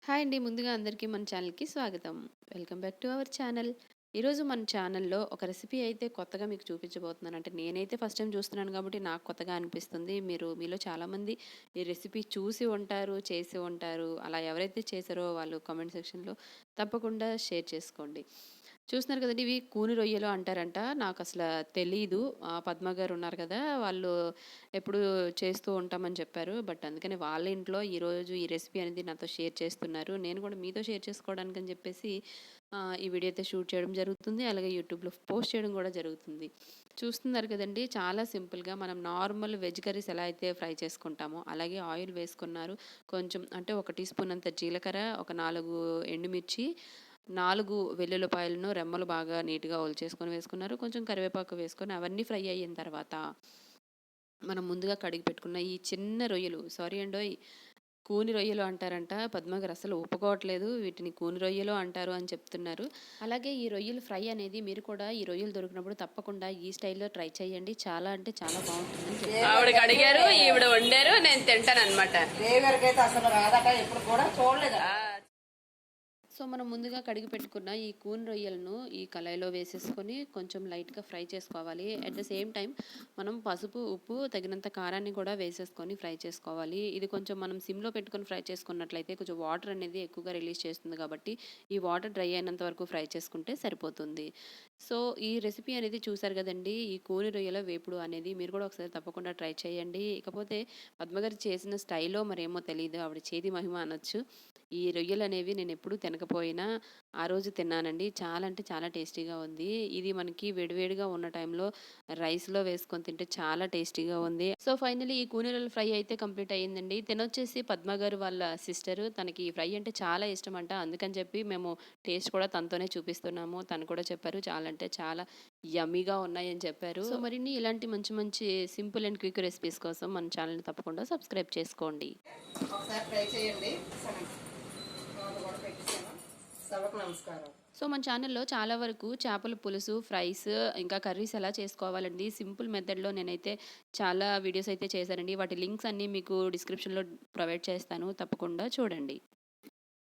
Hi అండి. ముందుగా అందరికీ మన ఛానల్‌కి స్వాగతం. Welcome back to our channel. ఈరోజు మన ఛానల్‌లో ఒక రెసిపీ అయితే కొత్తగా మీకు చూపించబోతున్నాను. అంటే నేనైతే ఫస్ట్ టైమ్ చూస్తున్నాను కాబట్టి నాకు కొత్తగా అనిపిస్తుంది. మీలో చాలామంది ఈ రెసిపీ చూసి ఉంటారు, చేసి ఉంటారు. అలా ఎవరైతే చేశారో వాళ్ళు కామెంట్ సెక్షన్‌లో తప్పకుండా షేర్ చేసుకోండి. చూస్తున్నారు కదండీ! ఇవి కూని రొయ్యలు అంటారంట. నాకసల తెలీదు. పద్మ గారు ఉన్నారు కదా! వాళ్ళు ఎప్పుడూ చేస్తూ ఉంటామని చెప్పారు. బట్ అందుకని వాళ్ళ ఇంట్లో ఈరోజు ఈ రెసిపీ అనేది నాతో షేర్ చేస్తున్నారు. నేను కూడా మీతో షేర్ చేసుకోవడానికని చెప్పేసి ఈ వీడియో అయితే షూట్ చేయడం జరుగుతుంది. అలాగే యూట్యూబ్‌లో పోస్ట్ చేయడం కూడా జరుగుతుంది. చూస్తున్నారు కదండీ! చాలా సింపుల్‌గా మనం నార్మల్ వెజ్ కర్రీస్ ఎలా అయితే ఫ్రై చేసుకుంటామో అలాగే ఆయిల్ వేసుకున్నారు. కొంచెం అంటే ఒక టీ స్పూన్ అంత జీలకర్ర, ఒక 4 ఎండుమిర్చి, 4 వెల్లుల్లిపాయలను రెమ్మలు బాగా నీట్‌గా ఒలిచేసుకొని వేసుకున్నారు. కొంచెం కరివేపాకు వేసుకొని అవన్నీ ఫ్రై అయిన తర్వాత మనం ముందుగా కడిగి పెట్టుకున్న ఈ చిన్న రొయ్యలు సారీ అండోయ్! కూని రొయ్యలు అంటారంట. పద్మ గారు అస్సలు ఒప్పుకోవట్లేదు. వీటిని కూని రొయ్యలు అంటారు అని చెప్తున్నారు. అలాగే ఈ రొయ్యలు ఫ్రై అనేది మీరు కూడా ఈ రొయ్యలు దొరికినప్పుడు తప్పకుండా ఈ స్టైల్‌లో ట్రై చేయండి. చాలా అంటే చాలా బావుంటుందని చెప్పారు. ఆవిడకి అడిగారు, ఈవిడ వండారు, నేను తింటానన్నమాట. దేవరికైతే అసలు రాదట, ఎప్పుడు కూడా చూడలేదు. సో, మనం ముందుగా కడిగి పెట్టుకున్న ఈ కూని రొయ్యలను ఈ కళాయిలో వేసేసుకొని కొంచెం లైట్‌గా ఫ్రై చేసుకోవాలి. అట్ ద సేమ్ టైమ్ మనం పసుపు, ఉప్పు, తగినంత కారాన్ని కూడా వేసేసుకొని ఫ్రై చేసుకోవాలి. ఇది కొంచెం మనం సిమ్‌లో పెట్టుకొని ఫ్రై చేసుకున్నట్లయితే కొంచెం వాటర్ అనేది ఎక్కువగా రిలీజ్ చేస్తుంది కాబట్టి, ఈ వాటర్ డ్రై అయినంత వరకు ఫ్రై చేసుకుంటే సరిపోతుంది. సో, ఈ రెసిపీ అనేది చూసారు కదండీ! ఈ కూని రొయ్యల వేపుడు అనేది మీరు కూడా ఒకసారి తప్పకుండా ట్రై చేయండి. ఇకపోతే పద్మగారు చేసిన స్టైలో మరేమో తెలీదు. ఆవిడ చేతి మహిమ అనొచ్చు. ఈ రొయ్యలనేవి నేనెప్పుడూ తినకపోయినా, ఆ రోజు తిన్నానండి. చాలా అంటే చాలా టేస్టీగా ఉంది. ఇది మనకి వేడివేడిగా ఉన్న టైంలో రైస్‌లో వేసుకొని తింటే చాలా టేస్టీగా ఉంది. సో, ఫైనల్లీ ఈ కూనీల ఫ్రై అయితే కంప్లీట్ అయ్యిందండి. తినొచ్చేసి పద్మ గారు వాళ్ళ సిస్టరు. తనకి ఈ ఫ్రై అంటే చాలా ఇష్టమంట. అందుకని చెప్పి మేము టేస్ట్ కూడా తనతోనే చూపిస్తున్నాము. తను కూడా చెప్పారు చాలా అంటే చాలా యమ్మీగా ఉన్నాయని చెప్పారు. సో, మరిన్ని ఇలాంటి మంచి మంచి సింపుల్ అండ్ క్విక్ రెసిపీస్ కోసం మన ఛానల్‌ని తప్పకుండా సబ్స్క్రైబ్ చేసుకోండి. ఒకసారి ట్రై చేయండి. నూనె కూడా పెట్టేసాను. సభకు నమస్కారం. సో, మన ఛానల్‌లో చాలా వరకు చేపల పులుసు, ఫ్రైస్ ఇంకా కర్రీస్ ఎలా చేసుకోవాలండి సింపుల్ మెథడ్‌లో నేనైతే చాలా వీడియోస్ అయితే చేశానండి. వాటి లింక్స్ అన్నీ మీకు డిస్క్రిప్షన్‌లో ప్రొవైడ్ చేస్తాను. తప్పకుండా చూడండి.